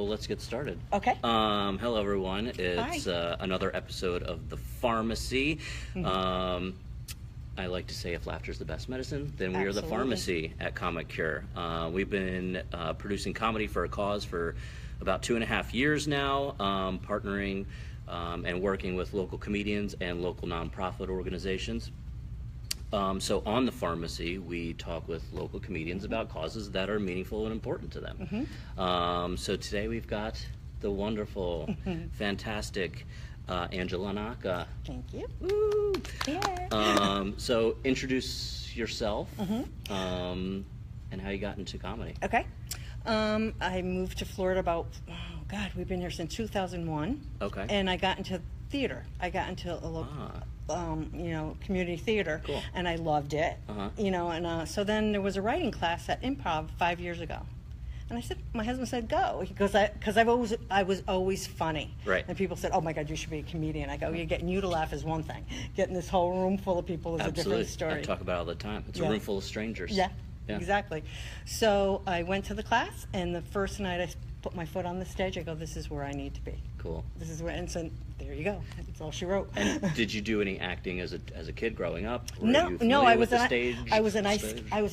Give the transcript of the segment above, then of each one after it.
let's get started. Okay. Hello, everyone. It's Hi. Another episode of The Pharmacy. I like to say if laughter is the best medicine, then we are the Absolutely. pharmacy at Comic Cure. We've been producing comedy for a cause for about 2.5 years now, partnering and working with local comedians and local nonprofit organizations. So on The Pharmacy, we talk with local comedians about causes that are meaningful and important to them. So today we've got the wonderful, fantastic Angela Nacca. Thank you. Woo! Yeah. So introduce yourself and how you got into comedy. Okay. I moved to Florida about, we've been here since 2001. Okay. And I got into theater. I got into a local, community theater. Cool. And I loved it. Uh-huh. So then there was a writing class at Improv 5 years ago. And my husband said, go, because I was always funny. Right. And people said, oh my God, you should be a comedian. I go, yeah, getting you to laugh is one thing. Getting this whole room full of people is Absolutely. a different story. I talk about it all the time. It's Yeah. a room full of strangers. Yeah, Yeah. exactly. So I went to the class, and the first night I put my foot on the stage, I go, this is where I need to be. Cool. This is where, and so there you go. That's all she wrote. And did you do any acting as a kid growing up? Were No, you no, familiar I with was the an stage? I was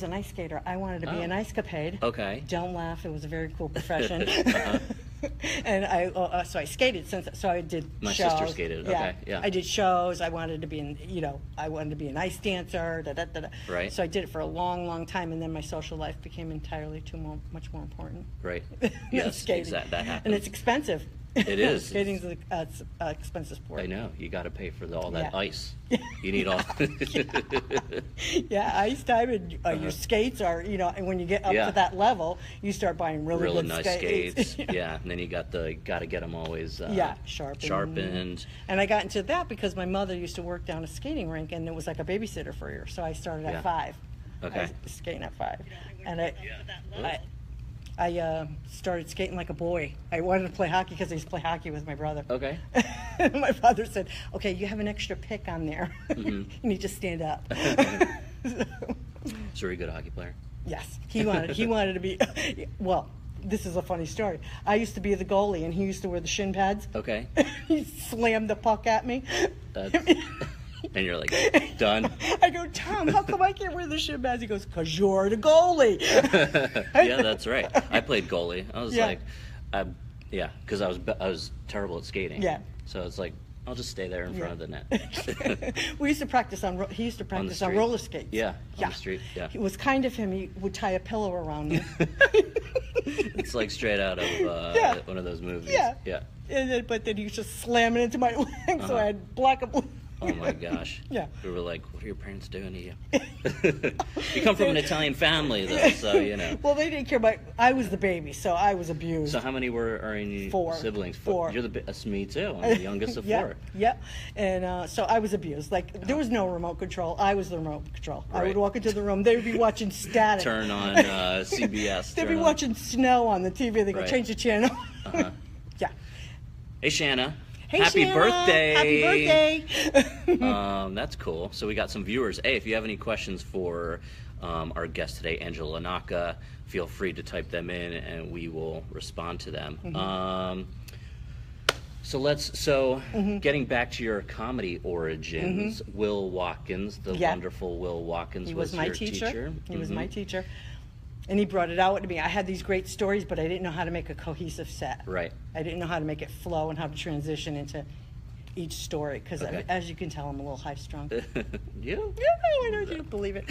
an ice skater. I wanted to be an ice capade. Okay. Don't laugh. It was a very cool profession. Uh-huh. And so I skated so I did My shows. sister skated, okay, yeah. I did shows. I wanted to be I wanted to be an ice dancer. Right. So I did it for a long, long time, and then my social life became entirely much more important. Right. than Yes, skating. exactly. That happened. And it's expensive. It is. Skating's an expensive sport. I know. You got to pay for all that Yeah. ice. You need all. Yeah, ice time and your skates are, and when you get up Yeah. to that level, you start buying really good nice skates. Yeah, and then you got to get them always sharpened. And I got into that because my mother used to work down a skating rink, and it was like a babysitter for her. So I started Yeah. at 5. Okay. I was skating at 5, and I started skating like a boy. I wanted to play hockey because I used to play hockey with my brother. Okay. My father said, "Okay, you have an extra pick on there. You need to stand up." So, are you a good hockey player? Yes, he wanted to be. Well, this is a funny story. I used to be the goalie, and he used to wear the shin pads. Okay. He slammed the puck at me. And you're like, done? I go, Tom, how come I can't wear the shin pads? He goes, because you're the goalie. Yeah, that's right. I played goalie. I was Yeah. because I was terrible at skating. Yeah. So it's like, I'll just stay there in front of the net. We used to practice he used to practice on street. roller skates. Yeah, on the street, yeah. It was kind of him. He would tie a pillow around me. It's like straight out of Yeah. one of those movies. Yeah. Yeah. But then he was just slamming into my leg, so I had black and blue. Oh my gosh. Yeah. We were like, what are your parents doing to you? You come from an Italian family, though, so Well, they didn't care. I was the baby, so I was abused. So how many are in 4 siblings? Four. You're that's me too. I'm the youngest of 4. Yeah. And so I was abused. Like, there was no remote control. I was the remote control. I Right. would walk into the room. They would be watching static. Turn on CBS. They'd be watching snow on the TV. They go, Right. change the channel. Uh-huh. Yeah. Hey, Shanna. Hey, Happy Shanna. birthday. Happy birthday. That's cool. So we got some viewers. Hey, if you have any questions for our guest today, Angela Nacca, feel free to type them in and we will respond to them. Getting back to your comedy origins, Will Watkins, the Yeah. wonderful Will Watkins, He was my your teacher. He was my teacher. And he brought it out to me. I had these great stories, but I didn't know how to make a cohesive set. Right. I didn't know how to make it flow and how to transition into each story because, Okay. as you can tell, I'm a little high-strung. You? Yeah, I know you don't believe it.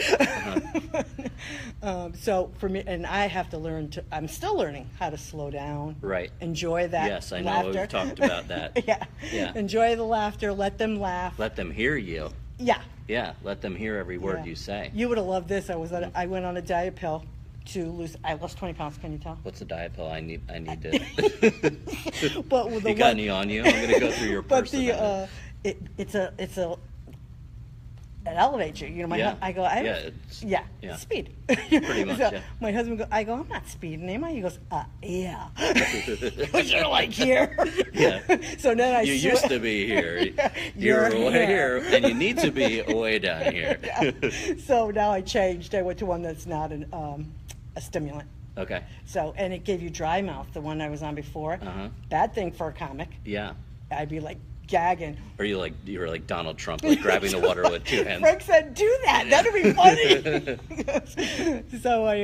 So for me, and I have to I'm still learning how to slow down. Right. Enjoy that Yes, I know. laughter. We've talked about that. Yeah. Yeah. Enjoy the laughter. Let them laugh. Let them hear you. Yeah. Yeah, let them hear every word Yeah. you say. You would have loved this. I went on a diet pill to lose. I lost 20 pounds. Can you tell? What's the diet pill? I need to. But with the You got any on you? I'm gonna go through your But purse. a minute. it elevates you. Yeah. I go, Yeah, speed. Pretty much, So yeah. My husband I go, I'm not speeding, am I? He goes, yeah. Because you're like here. Yeah. So then You used to be here. You're way here, and you need to be way down here. Yeah. So now I changed. I went to one that's not a stimulant. Okay. So, and it gave you dry mouth, the one I was on before. Bad thing for a comic. Yeah. I'd be like gagging. Or you were like Donald Trump, like grabbing the water with 2 hands. Frank said, "Do that. That'd be funny." So I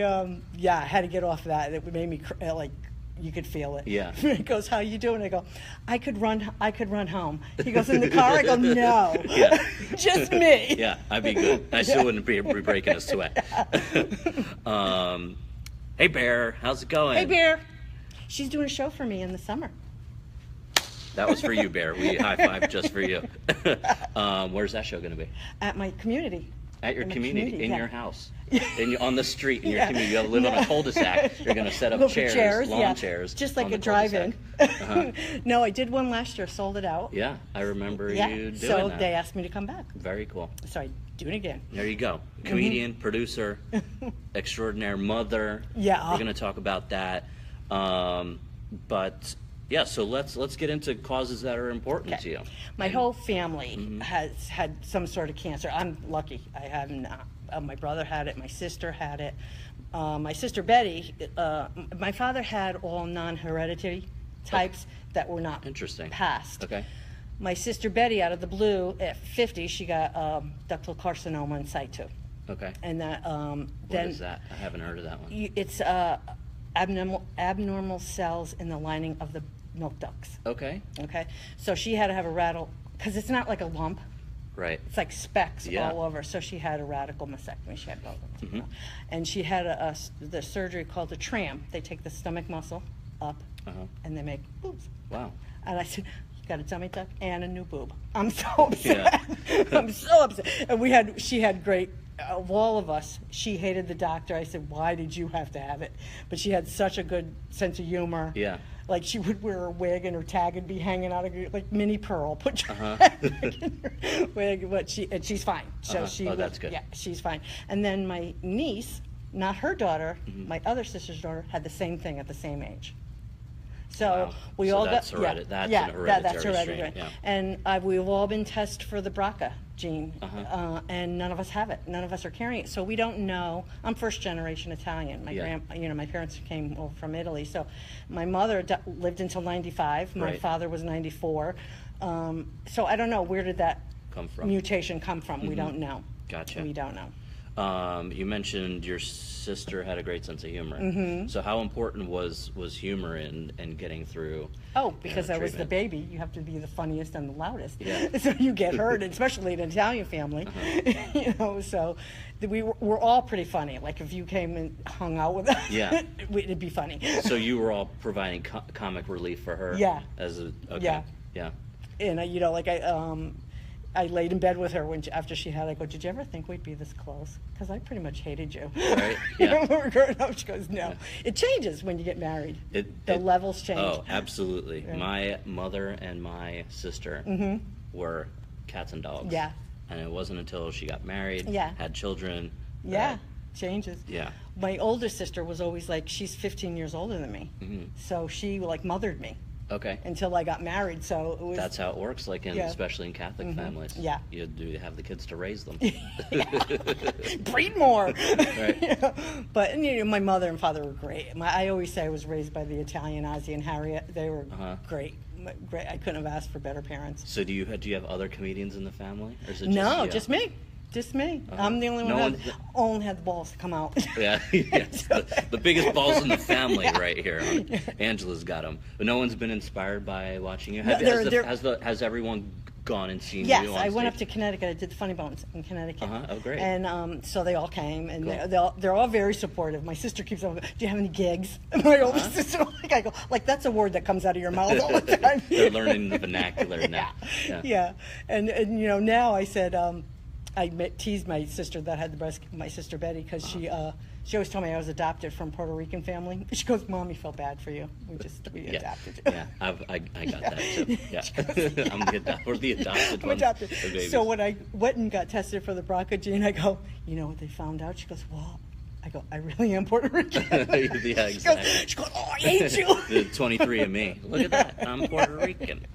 had to get off that. It made me like. You could feel it. Yeah. He goes, "How you doing?" I go, "I could run home." He goes, "In the car?" I go, "No." Yeah. Just me. Yeah, I'd be good. I still wouldn't be breaking a sweat. Hey, Bear, how's it going? Hey, Bear. She's doing a show for me in the summer. That was for you, Bear. We high-fived just for you. Where's that show going to be? At my community. At your community, in yeah. your house, on the street, in your community. You live on a cul-de-sac. You're going to set up Look, chairs, lawn yeah. chairs. Just like on a the drive-in. cul-de-sac. No, I did one last year, sold it out. Yeah, I remember you doing so that. they asked me to come back. Very cool. So I do it again. There you go. Comedian, producer, extraordinaire mother. Yeah. We're going to talk about that. But yeah, so let's get into causes that are important to you. My whole family has had some sort of cancer. I'm lucky. I have not. My brother had it. My sister had it. My sister Betty, my father had all non-hereditary types that were not passed. Okay. My sister Betty, out of the blue, at 50, she got ductal carcinoma in situ. Okay. And that What then is that? I haven't heard of that one. it's abnormal cells in the lining of the milk ducts. Okay. Okay, so she had to have a radical, because it's not like a lump. Right. It's like specks Yeah. all over. So she had a radical mastectomy. She had both of them. And she had the surgery called a tram. They take the stomach muscle up and they make boobs. Wow. And I said, "You got a tummy tuck and a new boob." I'm so upset. Yeah. I'm so upset. And she had great. Of all of us, she hated the doctor. I said, "Why did you have to have it?" But she had such a good sense of humor. Yeah. Like she would wear a wig and her tag would be hanging out of her, like Minnie Pearl. Put your in her wig, but she's fine. So that's good. Yeah, she's fine. And then my niece, not her daughter, my other sister's daughter, had the same thing at the same age. So Wow. we So all that's got that's yeah, an hereditary that's hereditary. strain, yeah. And we've all been tested for the BRCA gene, and none of us have it. None of us are carrying it, so we don't know. I'm first generation Italian. My parents came over from Italy, so my mother lived until 95. My father was 94. So I don't know, where did that mutation come from? We don't know. Gotcha. We don't know. You mentioned your sister had a great sense of humor. So how important was humor in getting through? Oh, because I was the baby. You have to be the funniest and the loudest. Yeah. So you get hurt, especially in an Italian family. So we were all pretty funny. Like if you came and hung out with us, it'd be funny. So you were all providing comic relief for her? Yeah. Yeah. And I laid in bed with her after she had. I go, "Did you ever think we'd be this close? Because I pretty much hated you." Right. Yeah. When we were growing up, she goes, "No." Yeah. It changes when you get married. The levels change. Oh, absolutely. Yeah. My mother and my sister were cats and dogs. Yeah. And it wasn't until she got married, had children. Changes. Yeah. My older sister was always like, she's 15 years older than me, so she like mothered me. Okay. Until I got married, so it was. That's how it works, especially in Catholic families. Yeah. You do have the kids to raise them. Breed more. Right. But my mother and father were great. I always say I was raised by the Italian Ozzie and Harriet. They were great. Great. I couldn't have asked for better parents. So do you have other comedians in the family, or is it just me? Just me. I'm the only one who only had the balls to come out. Yeah, the biggest balls in the family right here. Angela's got them. But no one's been inspired by watching you. Has everyone gone and seen you on Yes, I went stage? up to Connecticut. I did the Funny Bones in Connecticut. Oh, great. And so they all came, and Cool. they're all very supportive. My sister keeps on, "Do you have any gigs?" And my older sister, I go, like, that's a word that comes out of your mouth all the time. They're learning the vernacular now. Yeah. And now I said, I teased my sister that had the breast, my sister Betty, because she always told me I was adopted from Puerto Rican family. She goes, "Mommy felt bad for you. We adopted you." Yeah, I got that too. Yeah, we're the adopted ones. So when I went and got tested for the BRCA gene, I go, "You know what they found out?" She goes, "Well, I go, I really am Puerto Rican. Yeah, exactly. She goes, oh, I hate you. The 23andMe. Look at that. I'm Puerto Rican.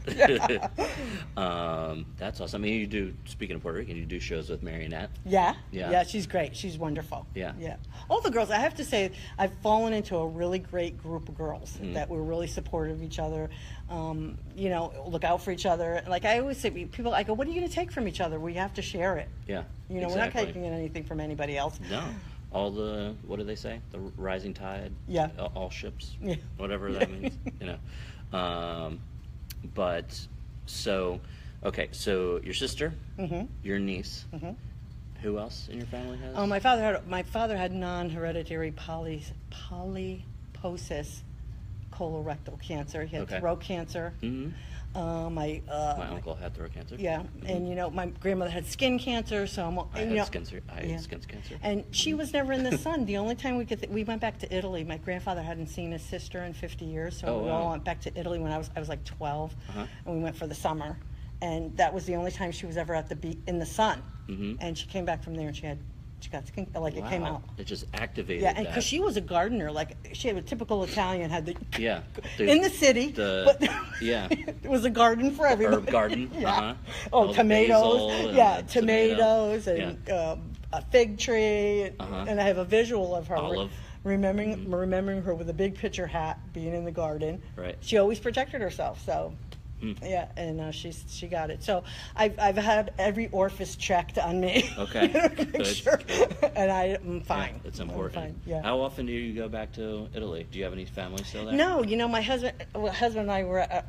That's awesome. I mean, you do, speaking of Puerto Rican, you do shows with Marionette. Yeah. Yeah. Yeah, she's great. She's wonderful. Yeah. Yeah. All the girls, I have to say, I've fallen into a really great group of girls that were really supportive of each other, you know, look out for each other. Like I always say, people, I go, what are you going to take from each other? We have to share it. Yeah. You know, we're not taking anything from anybody else. No. All the, what do they say? The rising tide? Yeah. All ships? Yeah. Whatever that means, you know. But, so, okay, so your sister, your niece, who else in your family has? My father had non-hereditary polyposis colorectal cancer. He had throat cancer. My uncle had throat cancer. Yeah, and you know, my grandmother had skin cancer, so I had skin cancer. And she was never in the sun. The only time we went back to Italy. My grandfather hadn't seen his sister in 50 years, so we all went back to Italy when I was like 12, and we went for the summer, and that was the only time she was ever at the beach in the sun. And she came back from there, and she got skin, like it came out. It just activated. Yeah, and because she was a gardener, like she had a typical Italian, had the in the city, but it was a garden for everybody. Herb garden. Oh, tomatoes. Tomatoes and a fig tree, and I have a visual of her. Olive. Remembering her with a big pitcher hat, being in the garden. Right. She always protected herself, so. Yeah, and she got it. So I've had every orifice checked on me. Okay. Good. Sure. And I'm fine. Yeah, it's important. I'm fine. Yeah. How often do you go back to Italy? Do you have any family still there? No, you know, my husband and I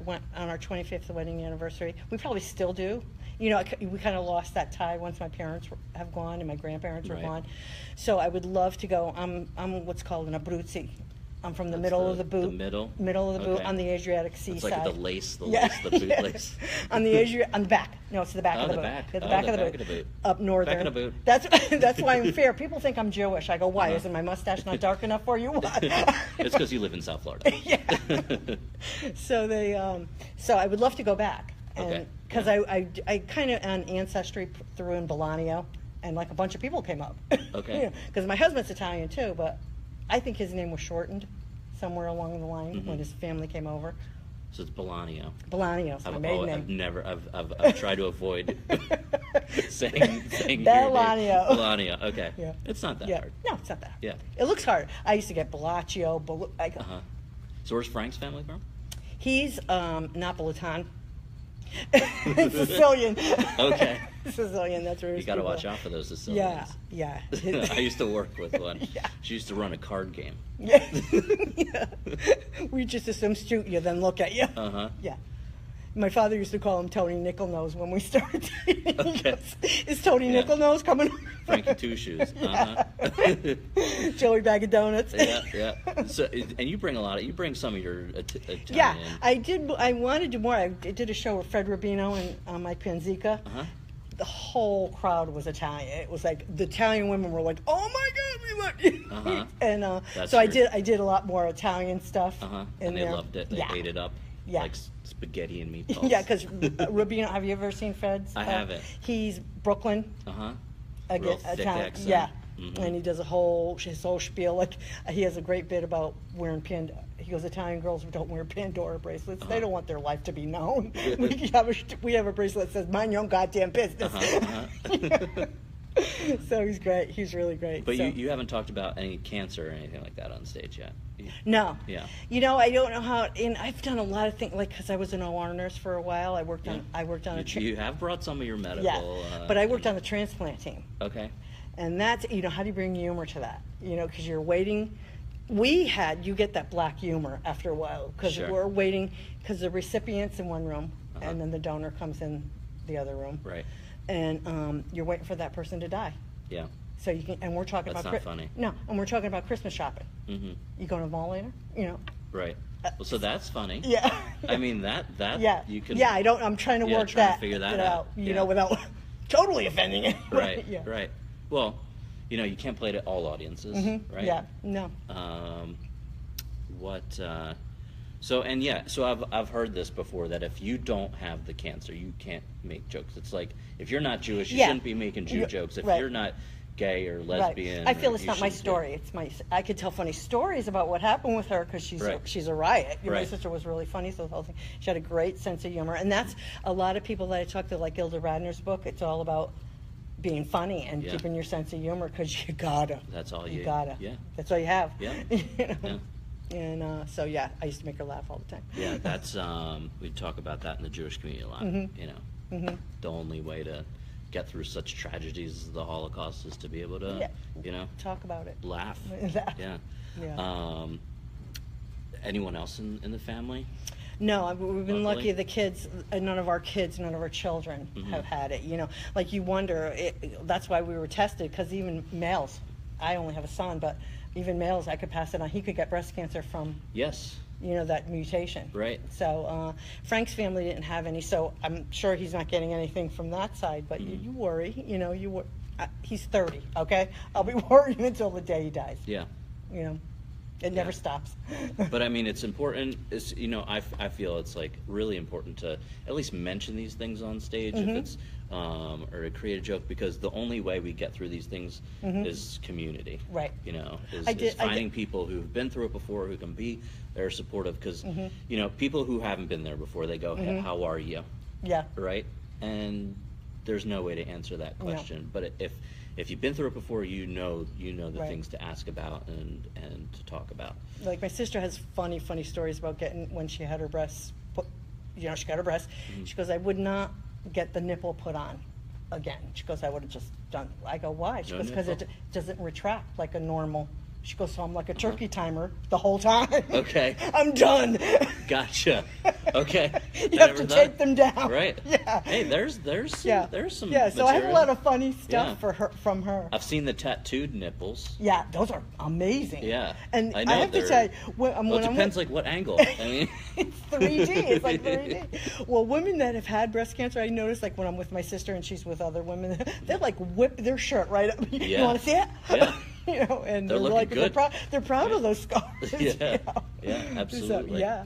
went on our 25th wedding anniversary. We probably still do. You know, we kind of lost that tie once my parents have gone and my grandparents were gone. So I would love to go. I'm what's called an Abruzzi. I'm from the middle of the boot. The middle? Middle of the boot on the Adriatic Sea it's side. It's like the lace, the boot lace. On the back. No, it's the back of the boot. Back. The back of the boot. Up northern. Back of the boot. That's why I'm fair. People think I'm Jewish. I go, why? Isn't my mustache not dark enough for you? Why? It's because you live in South Florida. So so I would love to go back. Because I kind of on Ancestry threw in Bolaño, and like a bunch of people came up. Okay. Because my husband's Italian too, but I think his name was shortened somewhere along the line when his family came over. So it's Bolaño. Bolaño's my maiden name. I've tried to avoid saying Bolaño. Bolaño. Okay. Yeah. It's not that hard. No, it's not that hard. Yeah. It looks hard. I used to get Bellaccio. So where's Frank's family from? He's Napolitan. Sicilian. Okay. Sicilian, that's where you got to watch out for those Sicilians. Yeah. I used to work with one. She used to run a card game. Yeah. We just assume shoot you, then look at you. Yeah. My father used to call him Tony Nickel-Nose when we started dating. Okay. Is Tony Nickel-Nose coming? Frankie Two Shoes. Joey Bag of Donuts. Yeah. So, and you bring some of your Italian. Yeah, I did. I wanted to do more. I did a show with Fred Rubino and Mike Panzica. The whole crowd was Italian. It was like the Italian women were like, "Oh my God, we love you!" And so I did a lot more Italian stuff. And they loved it. They ate it up. Yeah. Like spaghetti and meatballs. Yeah, because Rubino. Have you ever seen Fred's? I haven't. He's Brooklyn. Real thick accent. Yeah. And he does his whole spiel. Like he has a great bit about wearing he goes, Italian girls don't wear Pandora bracelets. They don't want their life to be known. We have a bracelet that says "Mind your own goddamn business." So he's great. He's really great. But you haven't talked about any cancer or anything like that on stage yet. No. Yeah. You know, I don't know how. And I've done a lot of things, like because I was an OR nurse for a while. I worked on You have brought some of your medical. Yeah. But I worked on the transplant team. Okay. And that's, you know, how do you bring humor to that? You know, because you're waiting. You get that black humor after a while because we're waiting because the recipient's in one room and then the donor comes in the other room. Right. And you're waiting for that person to die. Yeah. So you can, and we're talking That's about. That's not funny. No, and we're talking about Christmas shopping. You going to the mall later? You know. Right. Well, so that's funny. Yeah. I mean that. Yeah. You can. Yeah, I'm trying to work that. Figure that out. You know, without totally offending it. Right. Yeah. Right. Well, you know, you can't play to all audiences, right? Yeah. No. So I've heard this before, that if you don't have the cancer, you can't make jokes. It's like if you're not Jewish, you shouldn't be making Jew jokes. If you're not gay or lesbian. Right. I feel or it's you not my shouldn't- story. It's my. I could tell funny stories about what happened with her because Right. she's a riot. My Right. sister was really funny, so the whole thing. She had a great sense of humor, and that's a lot of people that I talk to, like Gilda Radner's book. It's all about being funny and Yeah. keeping your sense of humor because you gotta. That's all You you gotta. Yeah. That's all you have. Yeah. You know? Yeah. And so yeah, I used to make her laugh all the time. Yeah, that's we talk about that in the Jewish community a lot. Mm-hmm. You know, the only way to get through such tragedies as the Holocaust is to be able to, Yeah. you know, Talk about it. laugh. Laugh. Yeah. Yeah. Anyone else in the family? No, we've been Luckily. lucky. The kids, none of our kids, none of our children have had it. You know, like you wonder. That's why we were tested because even males. I only have a son, but even males, I could pass it on. He could get breast cancer from Yes. that mutation. Right. So Frank's family didn't have any, so I'm sure he's not getting anything from that side. But you worry. You know, he's 30. Okay, I'll be worrying until the day he dies. Yeah. You know, it never stops. But I mean, it's important. It's, you know, I feel it's like really important to at least mention these things on stage if it's or to create a joke, because the only way we get through these things is community. Right. You know, I is did- finding people who've been through it before who can be there supportive, because you know, people who haven't been there before, they go, hey, how are you? Yeah. Right? And there's no way to answer that question. But if you've been through it before, you know the Right. things to ask about and to talk about. Like my sister has funny stories about getting when she had her breasts put, you know, she got her breasts. She goes, I would not get the nipple put on again. She goes, I would have just done. I go, why? She No goes, because it nipple? doesn't retract like a normal. She goes, so I'm like a turkey timer the whole time. Okay. I'm done. Gotcha. Okay. You have to take them down. Right. Yeah. Hey, there's some Yeah. there's some Yeah. So I have a material. lot of funny stuff Yeah. from her. I've seen the tattooed nipples. Yeah, those are amazing. Yeah. And I I, know have to they're- tell you, when Well, it I'm depends with, like what angle. I mean, it's 3D. It's like 3D. Well, women that have had breast cancer, I notice, like when I'm with my sister and she's with other women, they like whip their shirt right up. You Yeah. want to see it? Yeah. You know, and They're they're looking like good. they're proud of those scars. Yeah. You know? Yeah, absolutely. So, yeah.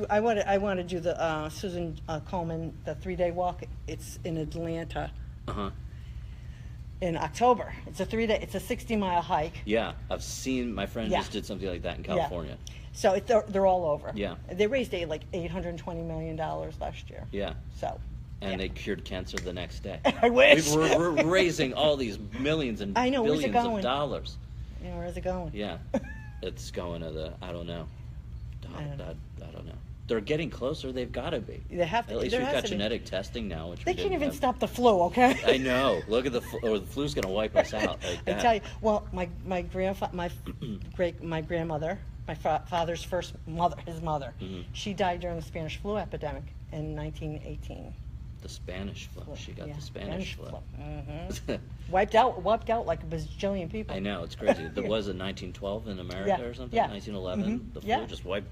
I want to do the Susan Coleman, the 3-day walk. It's in Atlanta uh-huh. in October. It's a 3-day. It's a 60-mile hike. Yeah, I've seen my friend Yeah. just did something like that in Yeah. California. So they're all over. Yeah. They raised like $820 million last year. Yeah. So. And yeah. they cured cancer the next day. I wish. We're raising all these millions and I know, where's it billions of going? dollars. You know, where's it going? Yeah. It's going to the, I don't know. I don't know. I don't know. They're getting closer. They've got to be. They have to. At least there we've has got to be. genetic testing now, which They we can't didn't even have. stop the flu, okay? I know. Look at the the flu's going to wipe us out. Like I that. tell you, well, my grandmother, my father's first mother, his mother, she died during the Spanish flu epidemic in 1918. The Spanish flu. She got Yeah, the Spanish flu. Mhm. wiped out like a bazillion people. I know, it's crazy. There was a 1912 in America Yeah, or something. yeah. 1911. The flu Yeah. just wiped.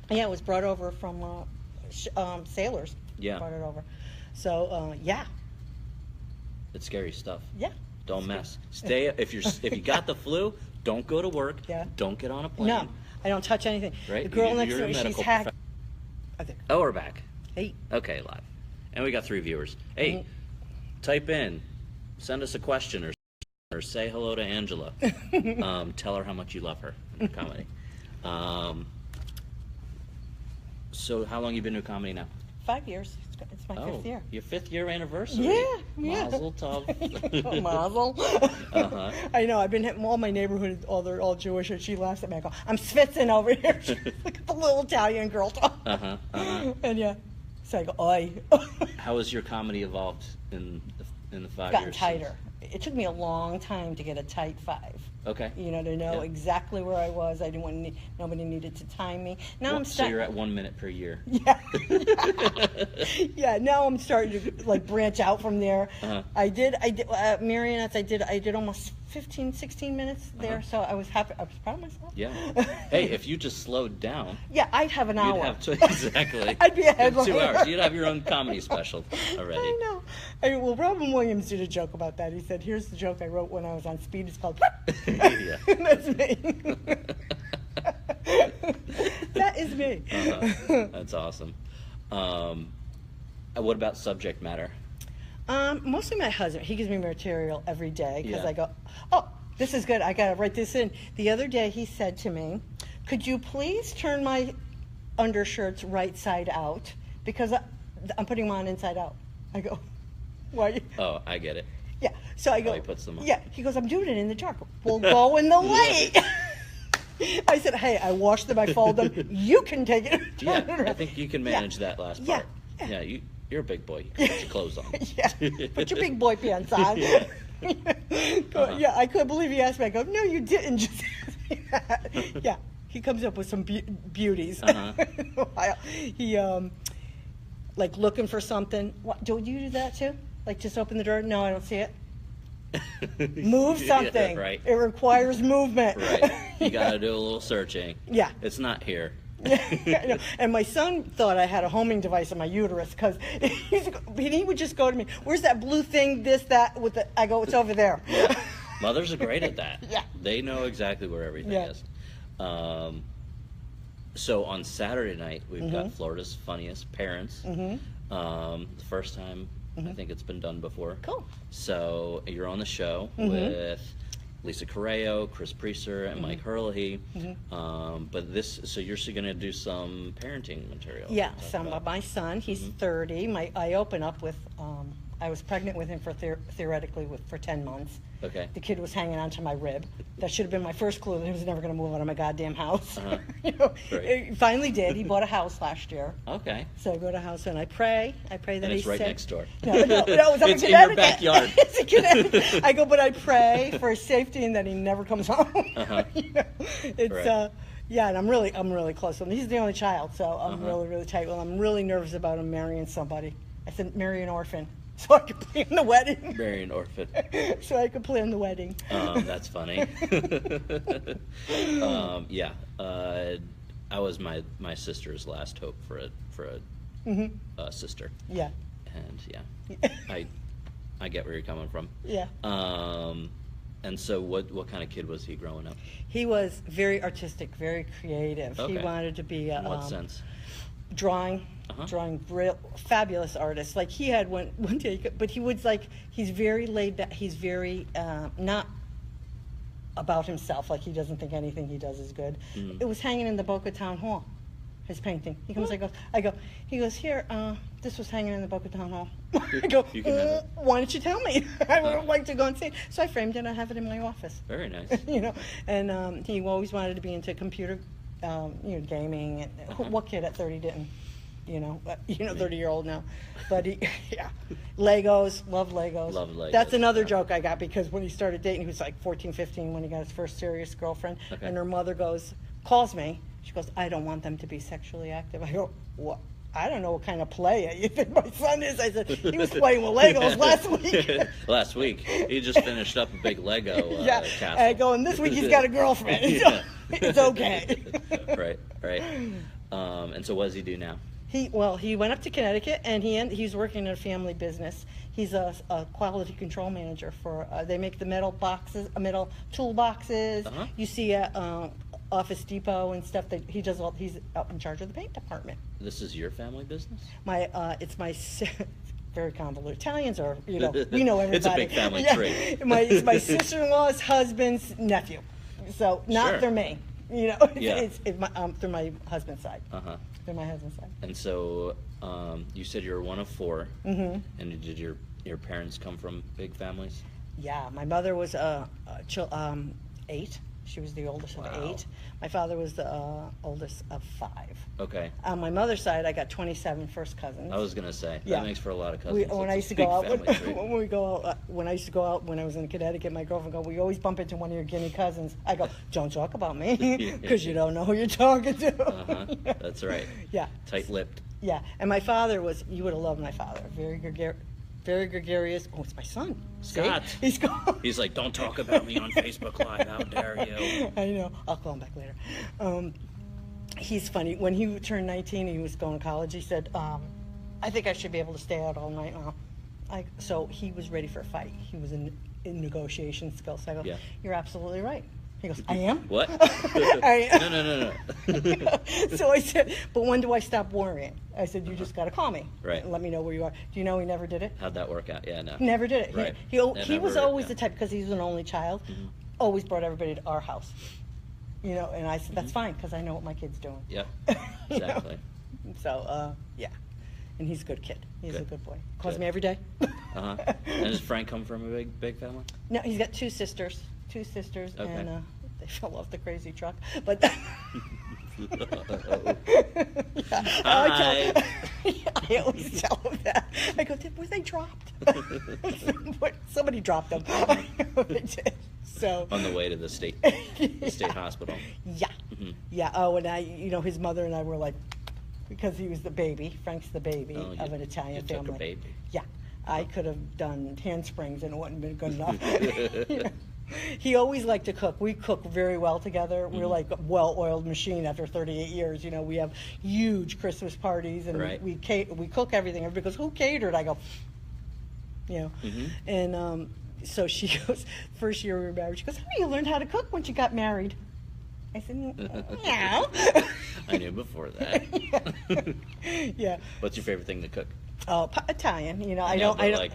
Yeah, it was brought over from sailors. Yeah. Brought it over. So yeah, It's scary stuff. yeah. Don't mess. Stay if you got the flu. Don't go to work. Yeah. Don't get on a plane. No, I don't touch anything. Right? The girl next You're to a me, she's medical hacked. I think. Oh, we're back. Hey. Okay, live. And we got 3 viewers. Hey, type in, send us a question or say hello to Angela. Tell her how much you love her in comedy. So how long you been doing comedy now? 5 years. It's my 5th year. Your 5th year anniversary. Yeah, yeah. Mazel tov. Mazel. Uh-huh. I know. I've been hitting all my neighborhood. They're all Jewish, and she laughs at me. I go, "I'm Svitzin over here." Look at the little Italian girl talk. Uh-huh, uh-huh. And yeah, so I go, "Oi." How has your comedy evolved in the 5 Gotten years? tighter. It took me a long time to get a tight 5. Okay. You know, to know Yeah. exactly where I was. I didn't want nobody needed to time me. Now I'm So starting. you're at 1 minute per year. Yeah. Yeah, now I'm starting to like branch out from there. Uh-huh. I did Marionettes, I did almost 15, 16 minutes there, so I was happy. I was proud of myself. Yeah. Hey, if you just slowed down, Yeah, I'd have an hour. you'd have exactly. I'd be a In 2 headliner. hours. You'd have your own comedy special already. I know. Well, Robin Williams did a joke about that. He said, "Here's the joke I wrote when I was on speed. It's called." Yeah. That's me. That is me. That's awesome. What about subject matter? Mostly my husband. He gives me material every day because Yeah. I go, oh, this is good. I got to write this in. The other day he said to me, could you please turn my undershirts right side out because I'm putting them on inside out. I go, why? Oh, I get it. Yeah. So I go, he puts them on. Yeah. He goes, I'm doing it in the dark. We'll go in the light. I said, hey, I wash them, I fold them. You can take it. Yeah, I think you can manage that last Yeah. part. Yeah, you're a big boy. You can put your clothes on. Yeah. Put your big boy pants on. Yeah, I couldn't believe he asked me. I go, no, you didn't just ask me that. Yeah. He comes up with some beauties. He, like looking for something. What, do you do that too? Like just open the door? No, I don't see it. Move something. Yeah, right. It requires movement. Right. You got to do a little searching. Yeah. It's not here. Yeah, and my son thought I had a homing device in my uterus because he would just go to me, where's that blue thing, this, that, with the, I go, it's over there. Yeah. Mothers are great at that. Yeah. They know exactly where everything Yeah. is. So on Saturday night, we've got Florida's Funniest Parents. The first time I think it's been done before. Cool. So you're on the show with Lisa Correo, Chris Priester, and Mike Hurley. But so you're going to do some parenting material. Yeah, my son, he's 30. I open up with, I was pregnant with him for theoretically for 10 months. Okay. The kid was hanging onto my rib. That should have been my first clue that he was never going to move out of my goddamn house. Right. He finally did. He bought a house last year. Okay. So I go to a house and I pray that And he's it's right safe. next door. No, it's up It's in in your Connecticut. backyard. It's in Connecticut. I go, but I pray for his safety and that he never comes home. It's Right. yeah, and I'm really close to him. He's the only child, so I'm really tight. Well, I'm really nervous about him marrying somebody. I said marry an orphan so I could plan the wedding. Marry an orphan. So I could plan the wedding. That's funny. Yeah. I was my sister's last hope for a sister. Yeah. And yeah, I get where you're coming from. Yeah. And so what kind of kid was he growing up? He was very artistic, very creative. Okay. He wanted to be a In what sense? drawing real fabulous artist. Like he had one day, but he was like, he's very laid back. He's very not about himself. Like he doesn't think anything he does is good. It was hanging in the Boca Town Hall, his painting. He comes, he goes, here, this was hanging in the Boca Town Hall. I go, You can have it. why didn't you tell me? I would like to go and see it. So I framed it. I have it in my office. Very nice. And he always wanted to be into computer, gaming. And what kid at 30 didn't? 30-year-old now. But Legos, love Legos. Love Legos, That's another yeah. joke I got because when he started dating, he was like 14, 15 when he got his first serious girlfriend. Okay. And her mother calls me. She goes, I don't want them to be sexually active. I go, what? I don't know what kind of player you think my son is. I said, he was playing with Legos last week. Last week, he just finished up a big Lego castle. I go, and this week he's got a girlfriend. Yeah. It's okay. Right. And so what does he do now? He went up to Connecticut and he's working in a family business. He's a quality control manager for. They make the metal tool boxes. You see at Office Depot and stuff. He's out in charge of the paint department. This is your family business? It's my. Very convoluted. Italians are, we know everybody. It's a big family tree. It's my sister-in-law's husband's nephew, so not Sure. through me. Yeah. It's through my husband's side. Through my husband's side. And so you said you were one of four. And did your parents come from big families? Yeah, my mother was 8. She was the oldest of 8. My father was the oldest of 5. Okay. On my mother's side, I got 27 first cousins. I was gonna say Yeah. that makes for a lot of cousins. When That's I a used to big go out, family tree. when I used to go out when I was in Connecticut, my girlfriend go, we always bump into one of your guinea cousins. I go, don't talk about me, because you don't know who you're talking to. That's right. Yeah. Tight-lipped. Yeah, and my father you would have loved my father. Very gregarious. Oh, it's my son. Scott. See? He's gone. He's like, don't talk about me on Facebook Live. How dare you? I know. I'll call him back later. He's funny. When he turned 19, he was going to college. He said, I think I should be able to stay out all night now. So he was ready for a fight. He was in negotiation skills. So I go, Yeah. you're absolutely right. He goes, I am? What? I am. No. So I said, but when do I stop worrying? I said, you just got to call me. Right. And let me know where you are. Do you know he never did it? How'd that work out? Yeah, no. Never did it. Right. He was never- always yeah. the type, because he's an only child, always brought everybody to our house. You know, and I said, that's fine, because I know what my kid's doing. Yep, You know? exactly. So, yeah. And he's a good kid. He's a Good. good boy. Calls Good. me every day. Uh-huh. And does Frank come from a big family? No, he's got two sisters, Okay. and they fell off the crazy truck. But Hi. I always tell him that. I go, were they dropped? Somebody dropped them. They did. So On the way to the state hospital. yeah, yeah. Oh, and his mother and I were like, because he was the baby. Frank's the baby Oh, of an Italian you family. took a baby. Yeah, I could have done handsprings and it wouldn't have been good enough. You know? He always liked to cook. We cook very well together. We're like a well-oiled machine after 38 years. You know, we have huge Christmas parties and Right. we cook everything. Everybody goes, who catered? I go, you know. And so she goes, first year we were married, she goes, how do you learn how to cook once you got married? I said, no. I knew before that. Yeah. What's your favorite thing to cook? Oh, Italian. You know, I No, don't. but like,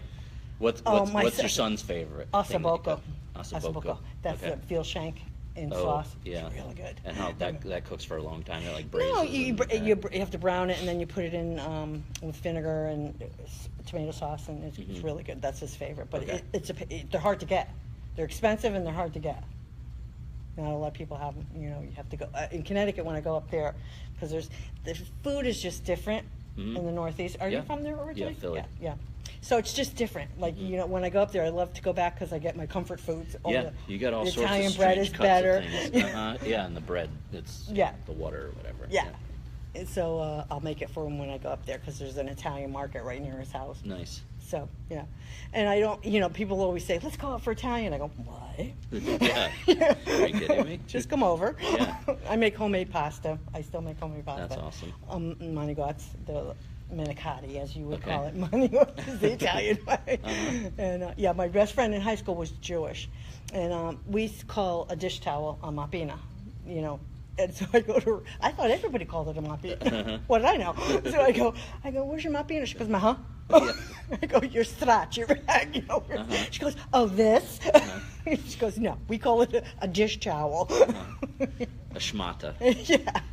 what's Oh, my your second- son's favorite? thing that you Ossobuco. cook? Ossobuco. That's Okay. the veal shank in Oh, sauce. yeah. It's really good. And how that cooks for a long time? It like braises. No, and- you have to brown it and then you put it in with vinegar and tomato sauce, and it's really good. That's his favorite. But Okay. they're hard to get. They're expensive and they're hard to get. Not a lot of people have them. You know, you have to go in Connecticut when I go up there, because the food is just different in the Northeast. Are Yeah. you from there originally? Yeah, Philly. Yeah. So it's just different. Like you know, when I go up there, I love to go back because I get my comfort foods. Yeah, you got all the sorts Italian of bread strange is cuts better. of things. Yeah, and the bread, it's Yeah. the water or whatever. Yeah. And so I'll make it for him when I go up there because there's an Italian market right near his house. Nice. So, yeah. And I don't, you know, people always say, let's go out for Italian. I go, what? Yeah. Are you kidding me? Just come over. Yeah. I make homemade pasta. I still make homemade pasta. That's awesome. Manigots, the manicotti, as you would Okay. call it. Manigots is the Italian way. And yeah, my best friend in high school was Jewish. And we used to call a dish towel a mapina, you know. And so I go to her, I thought everybody called it a mapina. What did I know? So I go, where's your mapina? She goes, huh? Yeah. I go, your strach, your rag, you know. She goes, oh, this? She goes, no, we call it a dish towel. A schmata.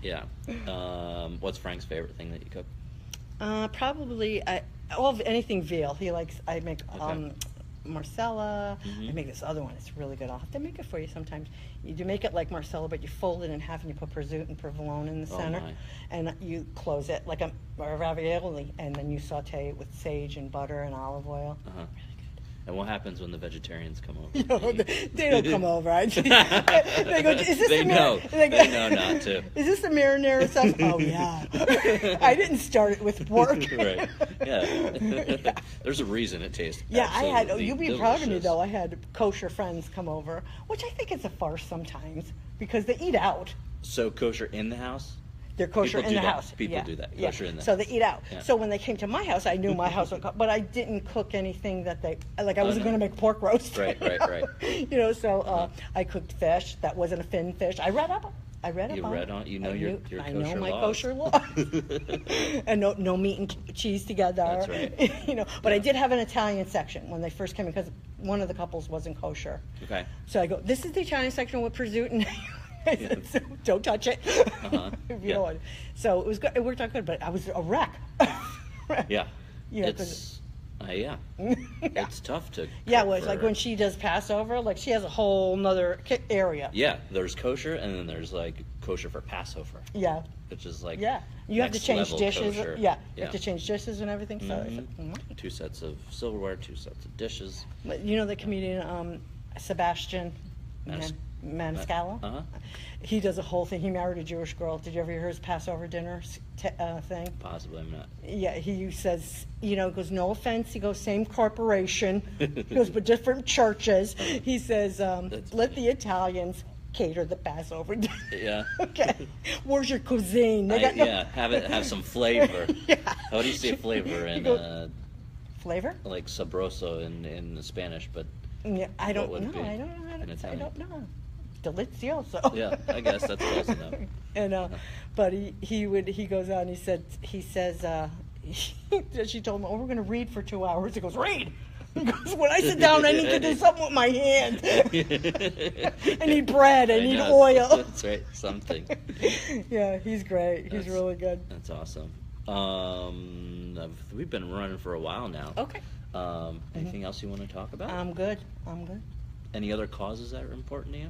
Yeah. Yeah. What's Frank's favorite thing that you cook? Probably anything veal. He likes, I make Marcella. I make this other one. It's really good. I'll have to make it for you sometimes. You do make it like Marcella, but you fold it in half and you put prosciutto and provolone in the Oh, center. my. And you close it like a ravioli, and then you saute it with sage and butter and olive oil. Uh-huh. And what happens when the vegetarians come over? You know, they don't come over. They go, is this They the know. They They know not to. Is this the marinara sauce? Oh, yeah. I didn't start it with pork. Right. Yeah. There's a reason it tastes. Yeah, I had, absolutely you'd be proud of me delicious. though, I had kosher friends come over, which I think is a farce sometimes, because they eat out. So kosher in the house? They're kosher People in do the that. house. People Yeah, do that. yeah. Kosher in the So house. they eat out. Yeah. So when they came to my house, I knew my house would cook, but I didn't cook anything that I wasn't no. going to make pork roast. Right. You know, so I cooked fish that wasn't a fin fish. I read up. You on read it. on- you know I your knew- I kosher know my laws. kosher laws. And no meat and cheese together. That's right. You know, but I did have an Italian section when they first came in because one of the couples wasn't kosher. Okay. So I go, this is the Italian section with prosciutto. And I said, so don't touch it. If you Yeah. don't want it. So it was good. It worked out good, but I was a wreck. Yeah. Yeah, It's it's tough to. Yeah, cook well, it's like for- when she does Passover, like she has a whole nother area. Yeah, there's kosher, and then there's like kosher for Passover, Yeah. which is like Yeah. You have to next change level dishes. kosher. Yeah. You have to change dishes and everything. So I said, "Mm." 2 sets of silverware, 2 sets of dishes. But you know the comedian Sebastian Manis- Maniscalco? Uh-huh. He does a whole thing. He married a Jewish girl. Did you ever hear his Passover dinner thing? Possibly, I'm not. Yeah, he says, you know, goes, no offense. He goes, same corporation. He goes, but different churches. He says, let the Italians cater the Passover dinner. Yeah. Okay. Where's your cuisine? They got no Yeah, have some flavor. Yeah. How do you say flavor in goes- flavor. like sabroso in the Spanish? But Yeah, I don't would it know. be I don't know. in I Italian? don't know. delizioso. Yeah, I guess that's close enough. And but he goes on. He says she told him, "Oh, we're going to read for 2 hours." He goes, "Read." He goes, "When I sit down, I need to do something with my hands. I need bread. I need oil." That's right, something. Yeah, he's great. He's really good. That's awesome. We've been running for a while now. Okay. Anything else you want to talk about? I'm good. Any other causes that are important to you?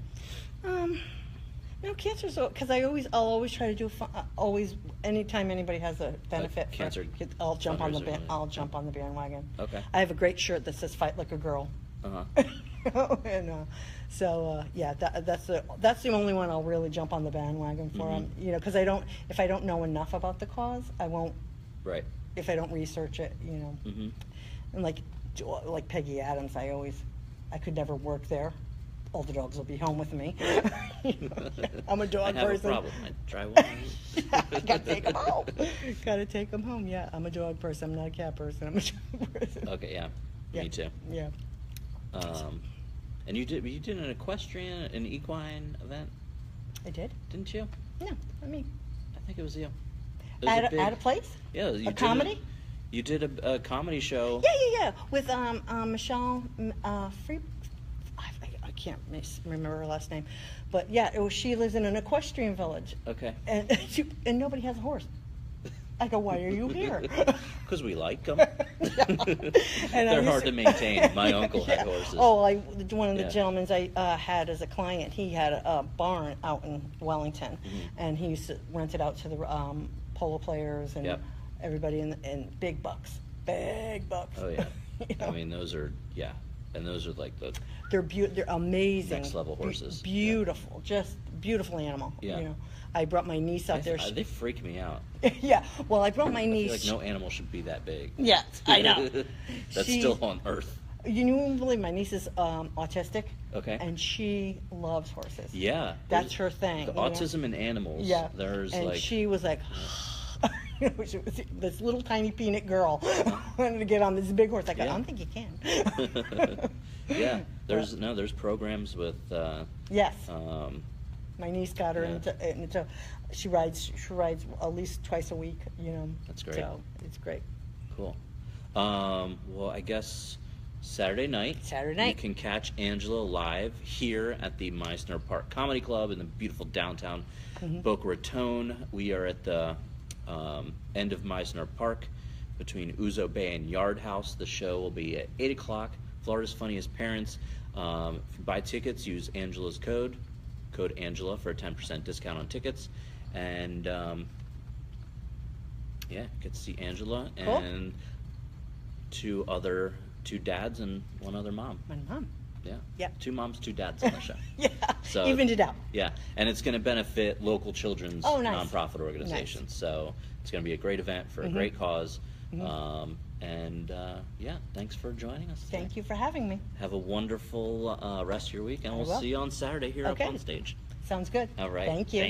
No, cancer's because I'll always try to do always anytime anybody has a benefit for cancer I'll jump on the fundraiser, I'll jump on the bandwagon. Okay. I have a great shirt that says "Fight Like a Girl." And so yeah, that's the only one I'll really jump on the bandwagon for. You know, because if I don't know enough about the cause, I won't. Right. If I don't research it, you know. And like Peggy Adams, I could never work there. All the dogs will be home with me. I'm a dog person. I have a problem. I try one. I gotta take them home. Gotta take them home. Yeah, I'm a dog person. I'm not a cat person. I'm a dog person. Okay, yeah. Me too. Yeah. And you did an equestrian, an equine event? I did. Didn't you? No, not me. I think it was you. At a place? Yeah. A comedy? You did a comedy show. Yeah. With Michelle I can't remember her last name, but yeah, she lives in an equestrian village. Okay. And nobody has a horse. I go, "Why are you here?" Because we like them. And They're hard to maintain. My uncle had horses. Oh, one of the gentlemen I had as a client, he had a barn out in Wellington, and he used to rent it out to the polo players and everybody in big bucks. Oh yeah. You know? I mean, those are and those are like they're amazing. Next level horses. Beautiful, just beautiful animal. Yeah. You know, I brought my niece out there. They freak me out. Yeah. Well, I brought my niece. I feel like no animal should be that big. Yes, I know. That's still on Earth. You wouldn't believe my niece is autistic. Okay. And she loves horses. Yeah. That's her thing. The autism in animals. Yeah. There's and she was like, she was this little tiny peanut girl wanted to get on this big horse. I don't think you can. Yeah. There's programs with. Yes. My niece got her into she rides at least twice a week. You know. That's great. So it's great. Cool. Well, I guess Saturday night. You can catch Angela live here at the Meisner Park Comedy Club in the beautiful downtown Boca Raton. We are at the end of Meisner Park between Uzo Bay and Yard House. The show will be at 8 o'clock. Florida's Funniest Parents. If you buy tickets, use Angela's code Angela for a 10% discount on tickets. And get to see Angela and two dads and one other mom. My mom. Yeah. 2 moms, 2 dads on the show. So evened it out. Yeah, and it's going to benefit local children's nonprofit organizations. Nice. So it's going to be a great event for a great cause. Thanks for joining us today. Thank you for having me. Have a wonderful rest of your week, and we'll see you on Saturday here up on stage. Sounds good. All right. Thank you.